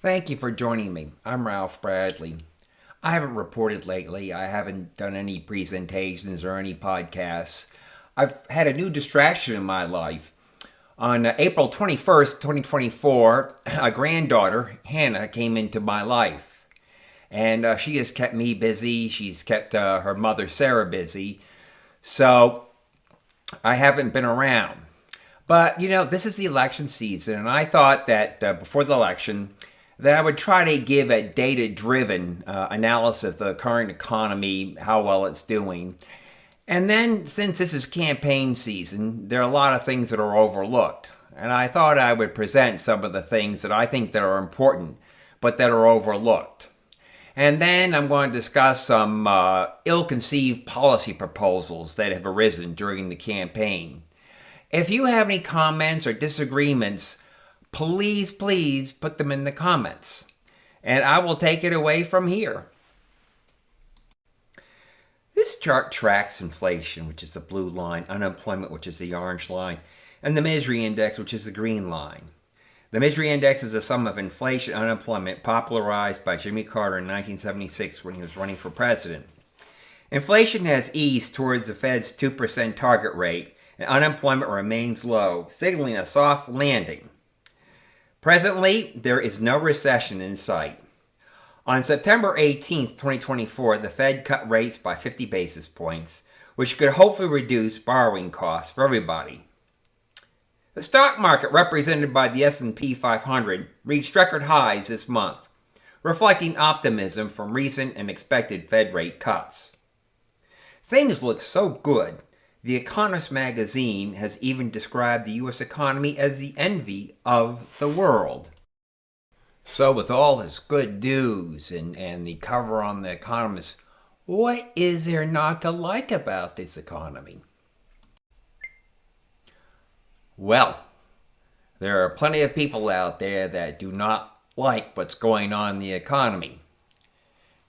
Thank you for joining me. I'm Ralph Bradley. I haven't reported lately. I haven't done any presentations or any podcasts. I've had a new distraction in my life. On April 21st, 2024, a granddaughter, Hannah, came into my life. And she has kept me busy. She's kept her mother, Sarah, busy. So I haven't been around. But, this is the election season, and I thought that before the election, that I would try to give a data-driven analysis of the current economy, how well it's doing. And then, since this is campaign season, there are a lot of things that are overlooked. And I thought I would present some of the things that I think that are important, but that are overlooked. And then I'm going to discuss some ill-conceived policy proposals that have arisen during the campaign. If you have any comments or disagreements, please put them in the comments. And I will take it away from here. This chart tracks inflation, which is the blue line, unemployment, which is the orange line, and the misery index, which is the green line. The misery index is the sum of inflation and unemployment popularized by Jimmy Carter in 1976 when he was running for president. Inflation has eased towards the Fed's 2% target rate, and unemployment remains low, signaling a soft landing. Presently, there is no recession in sight. On September 18, 2024, the Fed cut rates by 50 basis points, which could hopefully reduce borrowing costs for everybody. The stock market, represented by the S&P 500, reached record highs this month, reflecting optimism from recent and expected Fed rate cuts. Things look so good. The Economist magazine has even described the U.S. economy as the envy of the world. So with all this good news and the cover on the Economist, what is there not to like about this economy? Well, there are plenty of people out there that do not like what's going on in the economy.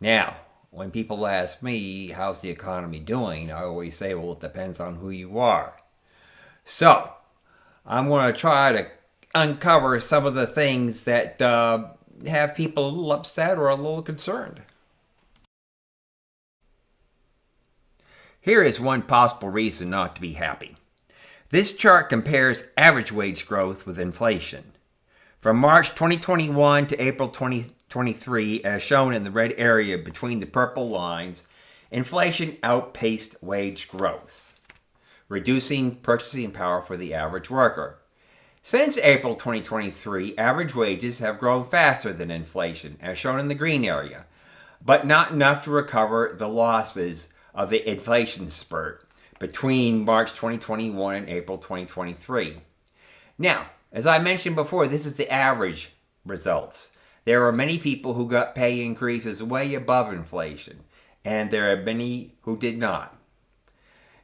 Now, when people ask me, how's the economy doing? I always say, well, it depends on who you are. So, I'm going to try to uncover some of the things that have people a little upset or a little concerned. Here is one possible reason not to be happy. This chart compares average wage growth with inflation. From March 2021 to April 2023, as shown in the red area between the purple lines, inflation outpaced wage growth, reducing purchasing power for the average worker. Since April 2023, average wages have grown faster than inflation, as shown in the green area, but not enough to recover the losses of the inflation spurt between March 2021 and April 2023. Now, as I mentioned before, this is the average results. There are many people who got pay increases way above inflation, and there are many who did not.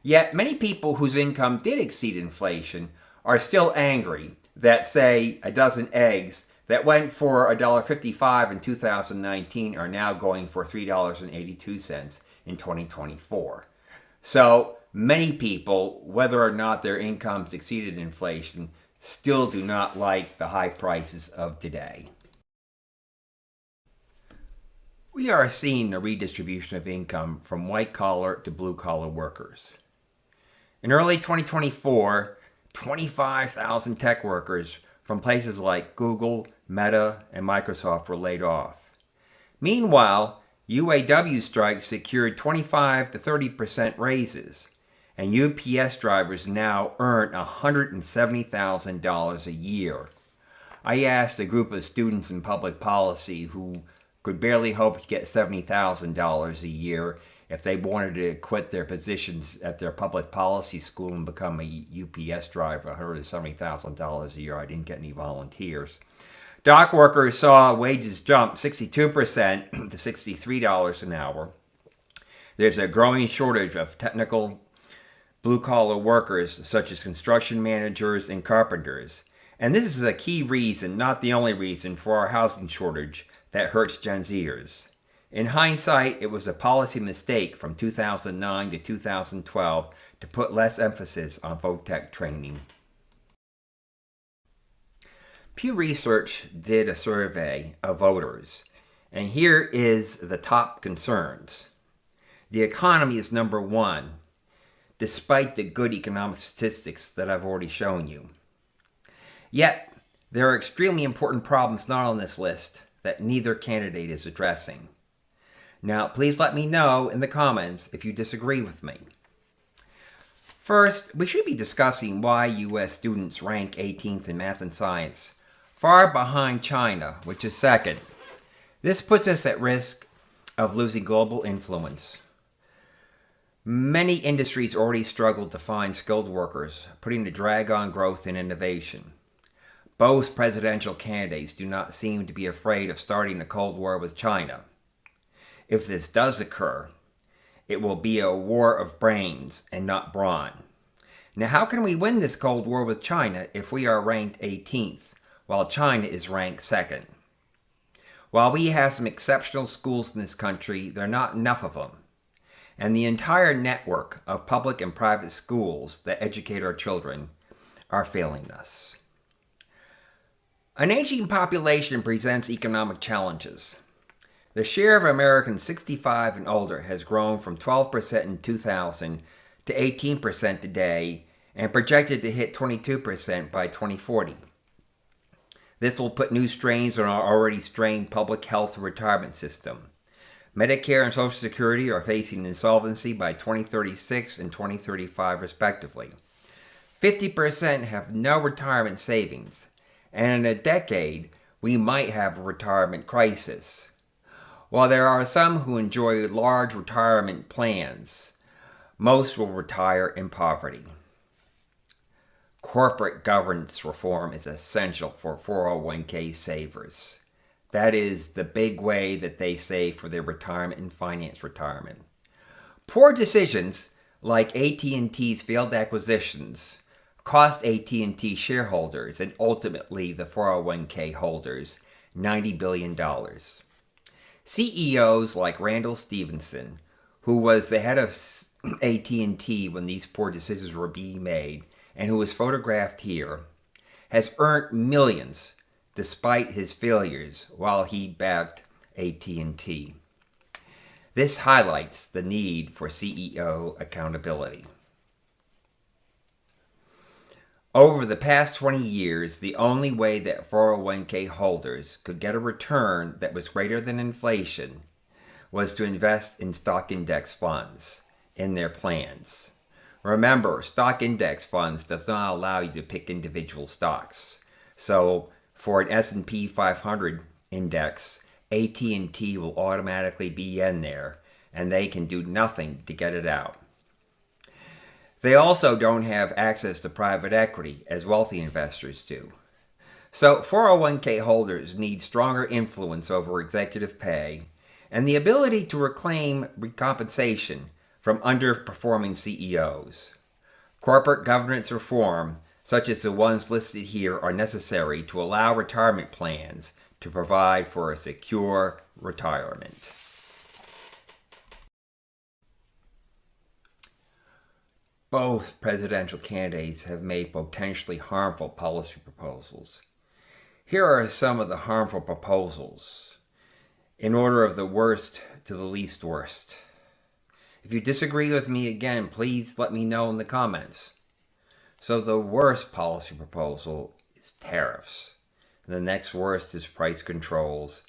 Yet, many people whose income did exceed inflation are still angry that, say, a dozen eggs that went for $1.55 in 2019 are now going for $3.82 in 2024. So, many people, whether or not their incomes exceeded inflation, still do not like the high prices of today. We are seeing a redistribution of income from white-collar to blue-collar workers. In early 2024, 25,000 tech workers from places like Google, Meta, and Microsoft were laid off. Meanwhile, UAW strikes secured 25 to 30% raises, and UPS drivers now earn $170,000 a year. I asked a group of students in public policy who could barely hope to get $70,000 a year if they wanted to quit their positions at their public policy school and become a UPS driver, $170,000 a year. I didn't get any volunteers. Dock workers saw wages jump 62% to $63 an hour. There's a growing shortage of technical blue-collar workers such as construction managers and carpenters. And this is a key reason, not the only reason, for our housing shortage that hurts Gen Zers. In hindsight, it was a policy mistake from 2009 to 2012 to put less emphasis on VOTEC training. Pew Research did a survey of voters, and here is the top concerns. The economy is number one, despite the good economic statistics that I've already shown you. Yet, there are extremely important problems not on this list that neither candidate is addressing. Now, please let me know in the comments if you disagree with me. First, we should be discussing why U.S. students rank 18th in math and science, far behind China, which is second. This puts us at risk of losing global influence. Many industries already struggle to find skilled workers, putting a drag on growth and innovation. Both presidential candidates do not seem to be afraid of starting a Cold War with China. If this does occur, it will be a war of brains and not brawn. Now, how can we win this Cold War with China if we are ranked 18th, while China is ranked second? While we have some exceptional schools in this country, there are not enough of them. And the entire network of public and private schools that educate our children are failing us. An aging population presents economic challenges. The share of Americans 65 and older has grown from 12% in 2000 to 18% today and projected to hit 22% by 2040. This will put new strains on our already strained public health and retirement system. Medicare and Social Security are facing insolvency by 2036 and 2035 respectively. 50% have no retirement savings, and in a decade, we might have a retirement crisis. While there are some who enjoy large retirement plans, most will retire in poverty. Corporate governance reform is essential for 401k savers. That is the big way that they save for their retirement and finance retirement. Poor decisions like AT&T's failed acquisitions cost AT&T shareholders and ultimately the 401k holders $90 billion. CEOs like Randall Stephenson, who was the head of AT&T when these poor decisions were being made, and who is photographed here, has earned millions despite his failures while he backed AT&T. This highlights the need for CEO accountability. Over the past 20 years, the only way that 401k holders could get a return that was greater than inflation was to invest in stock index funds in their plans. Remember, stock index funds does not allow you to pick individual stocks. So, for an S&P 500 index, AT&T will automatically be in there, and they can do nothing to get it out. They also don't have access to private equity as wealthy investors do. So 401k holders need stronger influence over executive pay and the ability to reclaim compensation from underperforming CEOs. Corporate governance reform, such as the ones listed here, are necessary to allow retirement plans to provide for a secure retirement. Both presidential candidates have made potentially harmful policy proposals. Here are some of the harmful proposals, in order of the worst to the least worst. If you disagree with me again, please let me know in the comments. So the worst policy proposal is tariffs. And the next worst is price controls.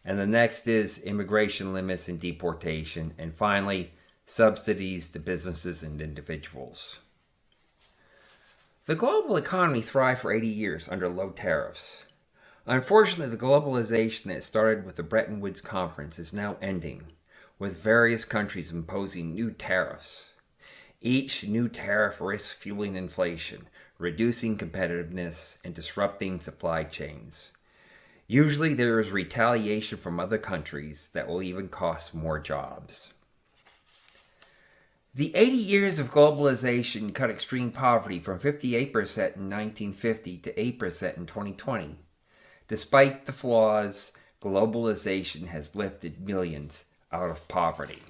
And the next is immigration limits and deportation. And finally, subsidies to businesses and individuals. The global economy thrived for 80 years under low tariffs. Unfortunately, the globalization that started with the Bretton Woods Conference is now ending, with various countries imposing new tariffs. Each new tariff risks fueling inflation, reducing competitiveness, and disrupting supply chains. Usually there is retaliation from other countries that will even cost more jobs. The 80 years of globalization cut extreme poverty from 58% in 1950 to 8% in 2020. Despite the flaws, globalization has lifted millions out of poverty.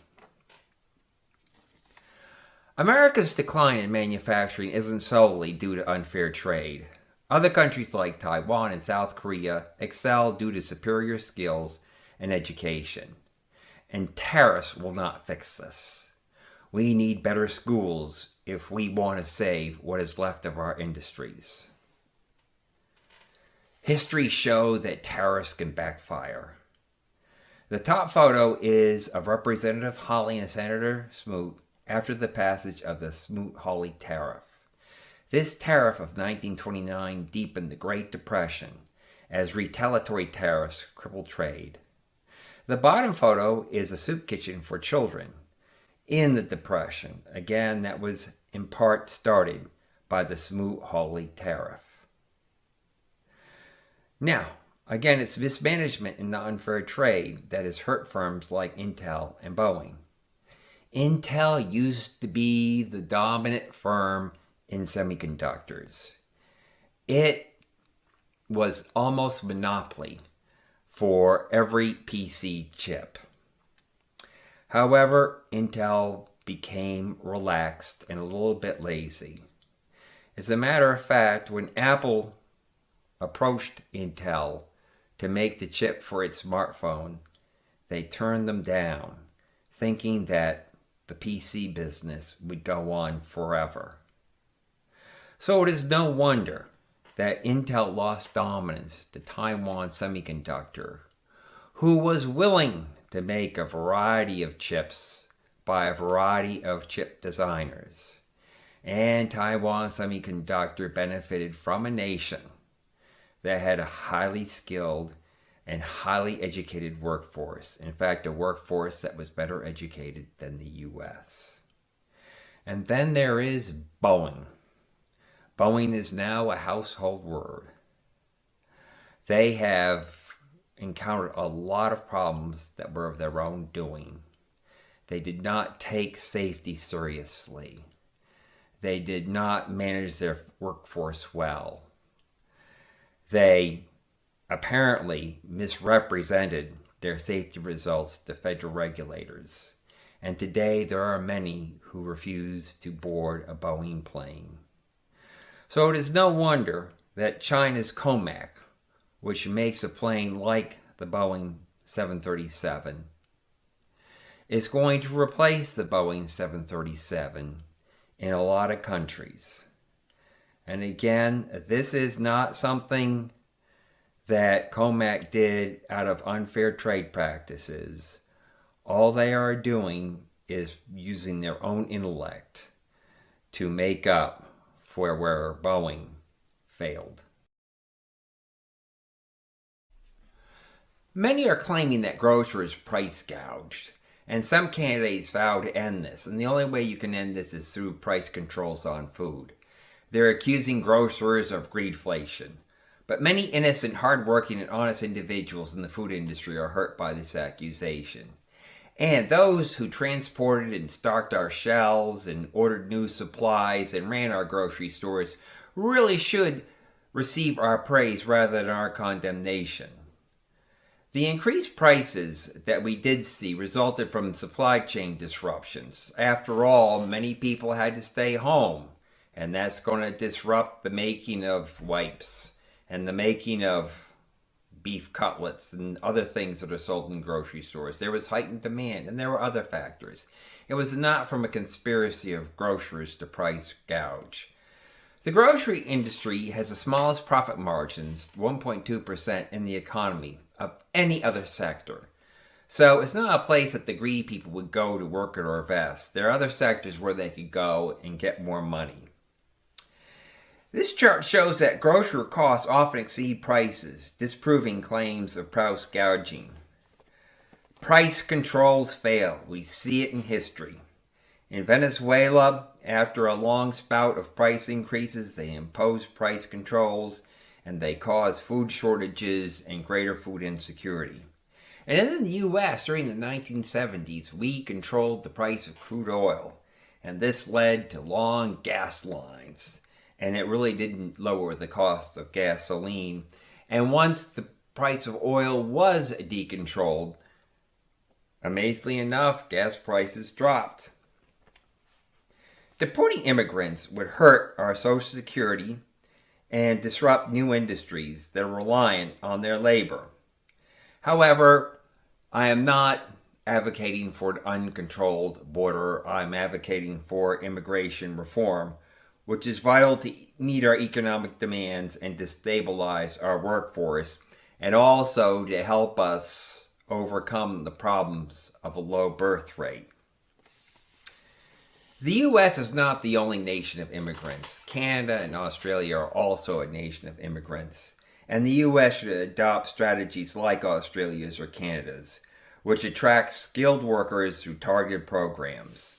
America's decline in manufacturing isn't solely due to unfair trade. Other countries like Taiwan and South Korea excel due to superior skills and education. And tariffs will not fix this. We need better schools if we want to save what is left of our industries. History shows that tariffs can backfire. The top photo is of Representative Hawley and Senator Smoot after the passage of the Smoot-Hawley tariff. This tariff of 1929 deepened the Great Depression as retaliatory tariffs crippled trade. The bottom photo is a soup kitchen for children in the Depression. Again, that was in part started by the Smoot-Hawley tariff. Now, again, it's mismanagement and unfair trade that has hurt firms like Intel and Boeing. Intel used to be the dominant firm in semiconductors. It was almost monopoly for every PC chip. However, Intel became relaxed and a little bit lazy. As a matter of fact, when Apple approached Intel to make the chip for its smartphone, they turned them down, thinking that the PC business would go on forever. So it is no wonder that Intel lost dominance to Taiwan Semiconductor, who was willing to make a variety of chips by a variety of chip designers. And Taiwan Semiconductor benefited from a nation that had a highly skilled and highly educated workforce. In fact, a workforce that was better educated than the U.S. And then there is Boeing. Boeing is now a household word. They have encountered a lot of problems that were of their own doing. They did not take safety seriously. They did not manage their workforce well. They apparently misrepresented their safety results to federal regulators. And today there are many who refuse to board a Boeing plane. So it is no wonder that China's Comac, which makes a plane like the Boeing 737, is going to replace the Boeing 737 in a lot of countries. And again, this is not something that Comac did out of unfair trade practices. All they are doing is using their own intellect to make up for where Boeing failed. Many are claiming that grocers price gouged, and some candidates vow to end this, and the only way you can end this is through price controls on food. They're accusing grocers of greedflation, but many innocent, hardworking, and honest individuals in the food industry are hurt by this accusation. And those who transported and stocked our shelves and ordered new supplies and ran our grocery stores really should receive our praise rather than our condemnation. The increased prices that we did see resulted from supply chain disruptions. After all, many people had to stay home, and that's going to disrupt the making of wipes and the making of beef cutlets and other things that are sold in grocery stores. There was heightened demand, and there were other factors. It was not from a conspiracy of grocers to price gouge. The grocery industry has the smallest profit margins, 1.2%, in the economy of any other sector. So it's not a place that the greedy people would go to work at or invest. There are other sectors where they could go and get more money. This chart shows that grocery costs often exceed prices, disproving claims of price gouging. Price controls fail. We see it in history. In Venezuela, after a long spout of price increases, they imposed price controls and they caused food shortages and greater food insecurity. And in the U.S. during the 1970s, we controlled the price of crude oil, and this led to long gas lines. And it really didn't lower the cost of gasoline. And once the price of oil was decontrolled, amazingly enough, gas prices dropped. Deporting immigrants would hurt our Social Security and disrupt new industries that are reliant on their labor. However, I am not advocating for an uncontrolled border. I'm advocating for immigration reform, which is vital to meet our economic demands and to stabilize our workforce, and also to help us overcome the problems of a low birth rate. The U.S. is not the only nation of immigrants. Canada and Australia are also a nation of immigrants. And the U.S. should adopt strategies like Australia's or Canada's, which attracts skilled workers through targeted programs.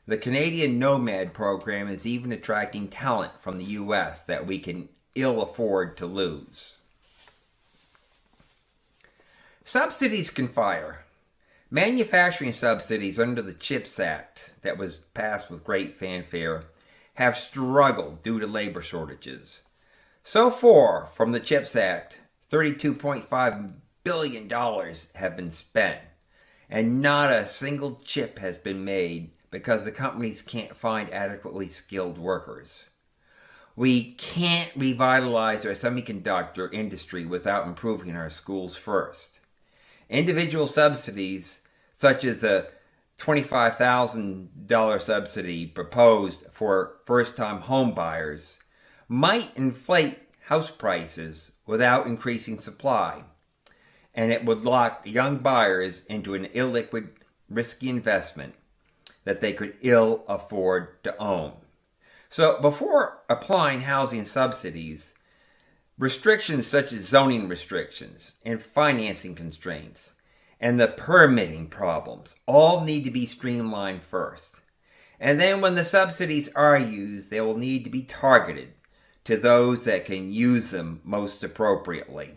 The Canadian Nomad program is even attracting talent from the U.S. that we can ill afford to lose. Subsidies can fire. Manufacturing subsidies under the CHIPS Act, that was passed with great fanfare, have struggled due to labor shortages. So far, from the CHIPS Act, $32.5 billion have been spent, and not a single chip has been made because the companies can't find adequately skilled workers. We can't revitalize our semiconductor industry without improving our schools first. Individual subsidies, such as a $25,000 subsidy proposed for first-time home buyers, might inflate house prices without increasing supply, and it would lock young buyers into an illiquid, risky investment that they could ill afford to own. So before applying housing subsidies, restrictions such as zoning restrictions and financing constraints and the permitting problems all need to be streamlined first. And then when the subsidies are used, they will need to be targeted to those that can use them most appropriately.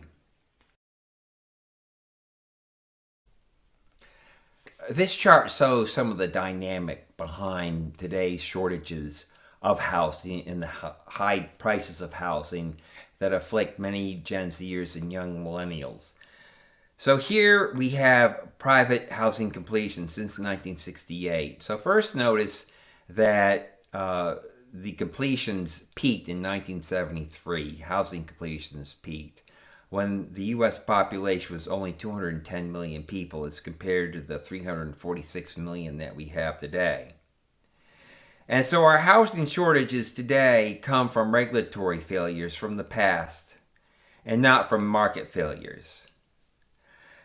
This chart shows some of the dynamic behind today's shortages of housing and the high prices of housing that afflict many Gen Zers and young millennials. So here we have private housing completion since 1968. So first notice that the completions peaked in 1973. Housing completions peaked when the U.S. population was only 210 million people as compared to the 346 million that we have today. And so our housing shortages today come from regulatory failures from the past and not from market failures.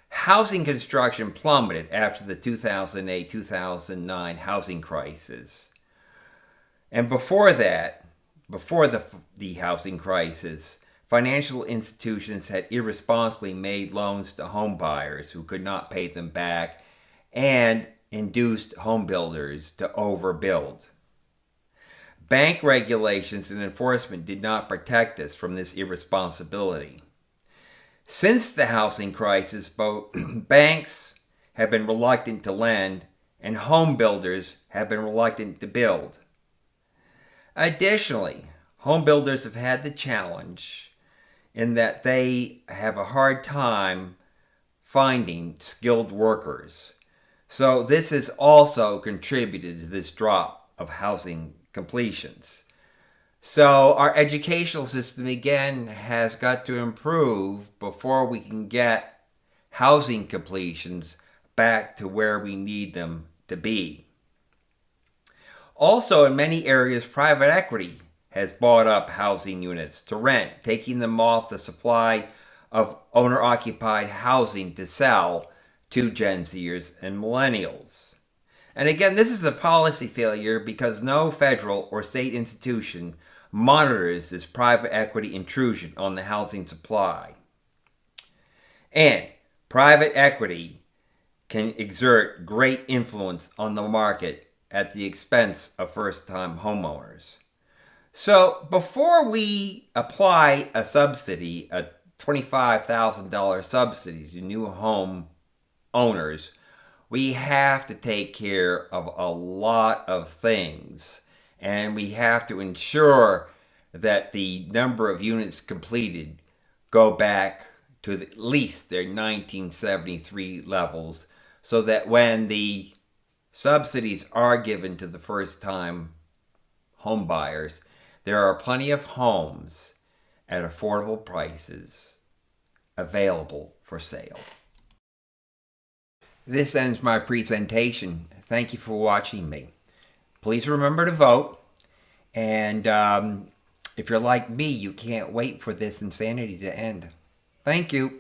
Housing construction plummeted after the 2008-2009 housing crisis. And before that, before the housing crisis, financial institutions had irresponsibly made loans to home buyers who could not pay them back and induced home builders to overbuild. Bank regulations and enforcement did not protect us from this irresponsibility. Since the housing crisis, both banks have been reluctant to lend and home builders have been reluctant to build. Additionally, home builders have had the challenge in that they have a hard time finding skilled workers. So this has also contributed to this drop of housing completions. So our educational system again has got to improve before we can get housing completions back to where we need them to be. Also, in many areas, private equity has bought up housing units to rent, taking them off the supply of owner-occupied housing to sell to Gen Zers and millennials. And again, this is a policy failure because no federal or state institution monitors this private equity intrusion on the housing supply. And private equity can exert great influence on the market at the expense of first-time homeowners. So before we apply a subsidy, a $25,000 subsidy to new home owners, we have to take care of a lot of things. And we have to ensure that the number of units completed go back to at least their 1973 levels, so that when the subsidies are given to the first-time home buyers, there are plenty of homes at affordable prices, available for sale. This ends my presentation. Thank you for watching me. Please remember to vote. And if you're like me, you can't wait for this insanity to end. Thank you.